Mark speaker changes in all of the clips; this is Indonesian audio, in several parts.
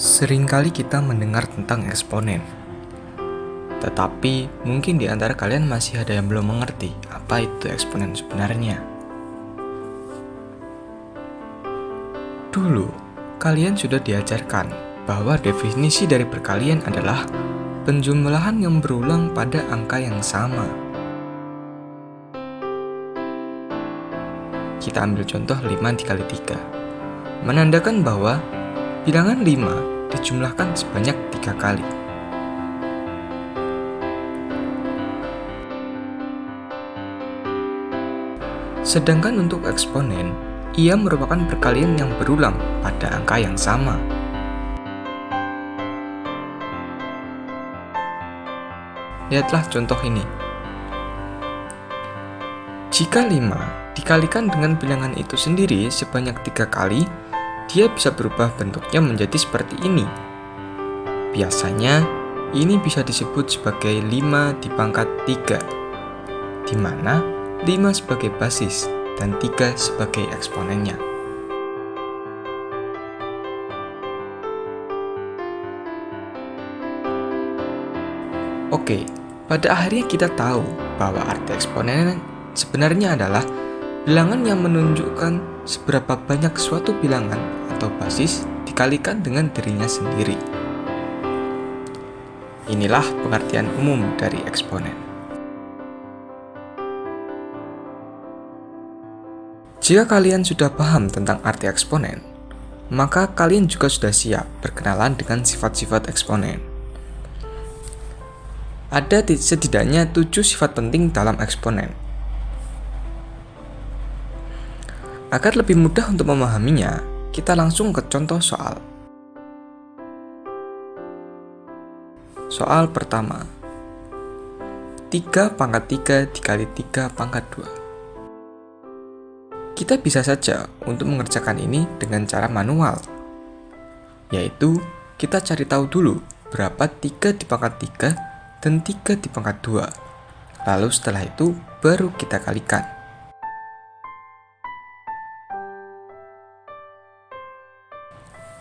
Speaker 1: Seringkali kita mendengar tentang eksponen, tetapi mungkin di antara kalian masih ada yang belum mengerti apa itu eksponen sebenarnya. Dulu, kalian sudah diajarkan bahwa definisi dari perkalian adalah penjumlahan yang berulang pada angka yang sama. Kita ambil contoh 5 dikali 3, menandakan bahwa bilangan 5 dijumlahkan sebanyak 3 kali. Sedangkan untuk eksponen, ia merupakan perkalian yang berulang pada angka yang sama. Lihatlah contoh ini. Jika 5 dikalikan dengan bilangan itu sendiri sebanyak 3 kali, dia bisa berubah bentuknya menjadi seperti ini. Biasanya, ini bisa disebut sebagai 5 dipangkat 3, di mana 5 sebagai basis dan 3 sebagai eksponennya. Oke, pada akhirnya kita tahu bahwa arti eksponen sebenarnya adalah bilangan yang menunjukkan seberapa banyak suatu bilangan atau basis dikalikan dengan dirinya sendiri. Inilah pengertian umum dari eksponen. Jika kalian sudah paham tentang arti eksponen, maka kalian juga sudah siap berkenalan dengan sifat-sifat eksponen. Ada setidaknya 7 sifat penting dalam eksponen. Agar lebih mudah untuk memahaminya, kita langsung ke contoh soal. Soal pertama, 3 pangkat 3 dikali 3 pangkat 2. Kita bisa saja untuk mengerjakan ini dengan cara manual, yaitu kita cari tahu dulu berapa 3 dipangkat 3 dan 3 dipangkat 2. Lalu setelah itu baru kita kalikan.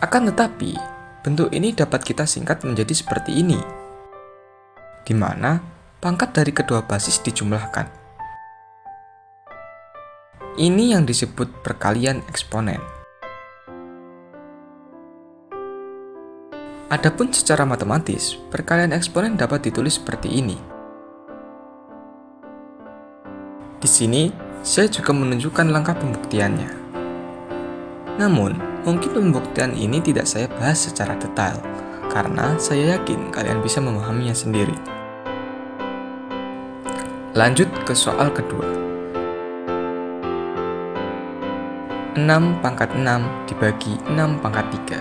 Speaker 1: Akan tetapi, bentuk ini dapat kita singkat menjadi seperti ini, di mana pangkat dari kedua basis dijumlahkan. Ini yang disebut perkalian eksponen. Adapun secara matematis, perkalian eksponen dapat ditulis seperti ini. Di sini, saya juga menunjukkan langkah pembuktiannya. Namun, mungkin pembuktian ini tidak saya bahas secara detail, karena saya yakin kalian bisa memahaminya sendiri. Lanjut ke soal kedua. 6 pangkat 6 dibagi 6 pangkat 3.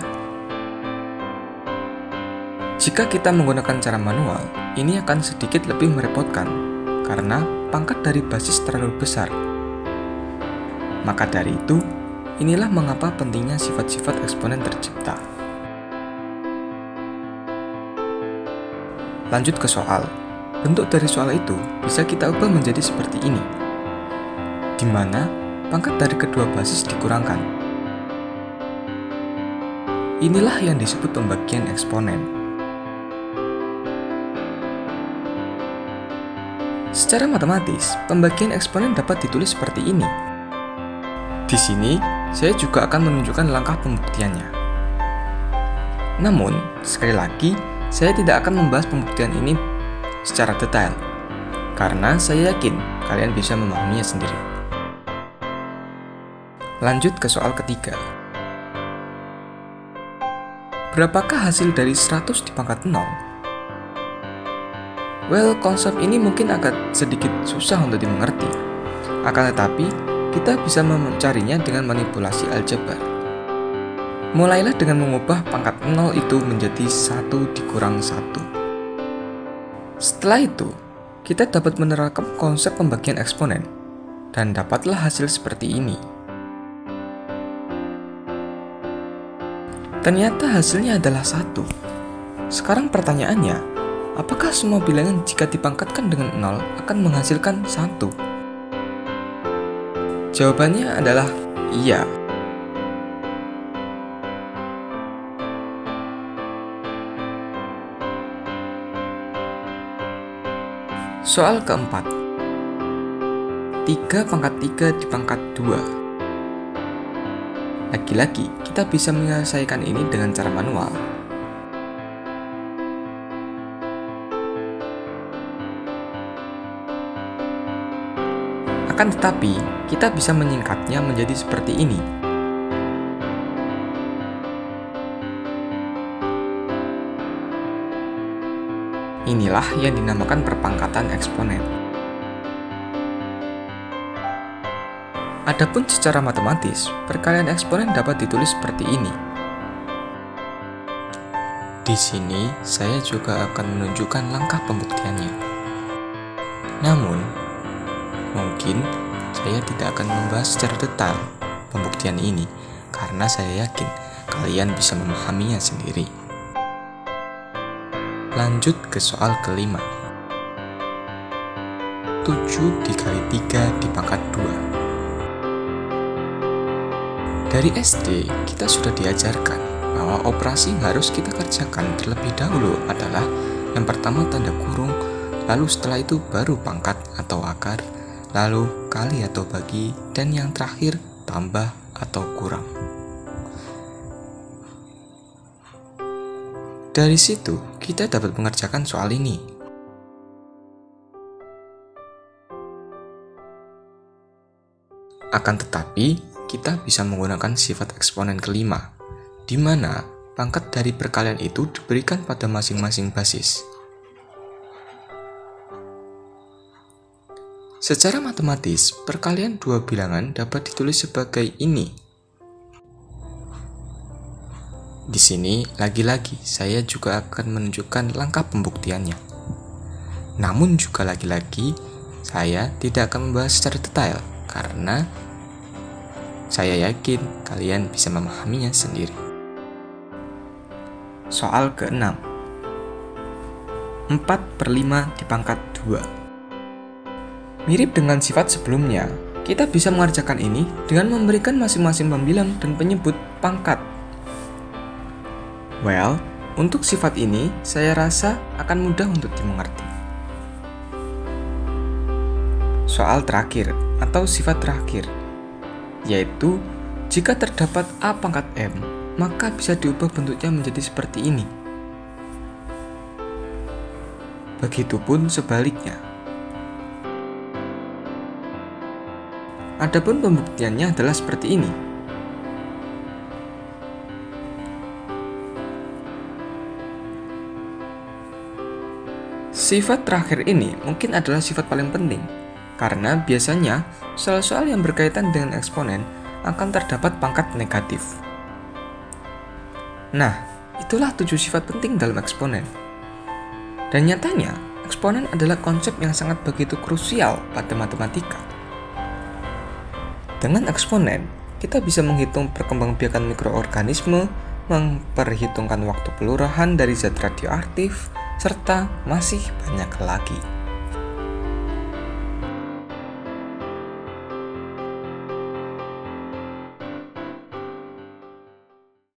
Speaker 1: Jika kita menggunakan cara manual, ini akan sedikit lebih merepotkan, karena pangkat dari basis terlalu besar. Maka dari itu, inilah mengapa pentingnya sifat-sifat eksponen tercipta. Lanjut ke soal. Bentuk dari soal itu bisa kita ubah menjadi seperti ini, di mana pangkat dari kedua basis dikurangkan. Inilah yang disebut pembagian eksponen. Secara matematis, pembagian eksponen dapat ditulis seperti ini. Di sini, saya juga akan menunjukkan langkah pembuktiannya. Namun, sekali lagi, saya tidak akan membahas pembuktian ini secara detail, karena saya yakin kalian bisa memahaminya sendiri. Lanjut ke soal ketiga. Berapakah hasil dari 100 dipangkat 0? Well, konsep ini mungkin agak sedikit susah untuk dimengerti. Akan tetapi, kita bisa mencarinya dengan manipulasi aljabar. Mulailah dengan mengubah pangkat 0 itu menjadi 1 dikurang 1. Setelah itu, kita dapat menerapkan konsep pembagian eksponen, dan dapatlah hasil seperti ini. Ternyata hasilnya adalah 1. Sekarang pertanyaannya, apakah semua bilangan jika dipangkatkan dengan 0 akan menghasilkan 1? Jawabannya adalah iya. Soal keempat, 3 pangkat 3 di pangkat 2. Lagi-lagi, kita bisa menyelesaikan ini dengan cara manual. Akan tetapi, kita bisa menyingkatnya menjadi seperti ini. Inilah yang dinamakan perpangkatan eksponen. Adapun secara matematis, perkalian eksponen dapat ditulis seperti ini. Di sini, saya juga akan menunjukkan langkah pembuktiannya. Namun, mungkin saya tidak akan membahas secara detail pembuktian ini karena saya yakin kalian bisa memahaminya sendiri. Lanjut ke soal kelima. 7 dikali 3 di pangkat 2. Dari SD, kita sudah diajarkan bahwa operasi yang harus kita kerjakan terlebih dahulu adalah yang pertama tanda kurung, lalu setelah itu baru pangkat atau akar, lalu kali atau bagi, dan yang terakhir tambah atau kurang. Dari situ, kita dapat mengerjakan soal ini. Akan tetapi, kita bisa menggunakan sifat eksponen kelima, di mana pangkat dari perkalian itu diberikan pada masing-masing basis. Secara matematis, perkalian dua bilangan dapat ditulis sebagai ini. Di sini, lagi-lagi, saya juga akan menunjukkan langkah pembuktiannya. Namun juga lagi-lagi, saya tidak akan membahas secara detail, karena saya yakin kalian bisa memahaminya sendiri. Soal ke-6, 4/5 di pangkat 2. Mirip dengan sifat sebelumnya, kita bisa mengerjakan ini dengan memberikan masing-masing pembilang dan penyebut pangkat. Well, untuk sifat ini, saya rasa akan mudah untuk dimengerti. Soal terakhir atau sifat terakhir, yaitu jika terdapat A pangkat M, maka bisa diubah bentuknya menjadi seperti ini. Begitupun sebaliknya. Adapun pembuktiannya adalah seperti ini. Sifat terakhir ini mungkin adalah sifat paling penting, karena biasanya soal-soal yang berkaitan dengan eksponen akan terdapat pangkat negatif. Nah, itulah 7 sifat penting dalam eksponen. Dan nyatanya, eksponen adalah konsep yang sangat begitu krusial pada matematika. Dengan eksponen, kita bisa menghitung perkembangbiakan mikroorganisme, memperhitungkan waktu pelurahan dari zat radioaktif, serta masih banyak lagi.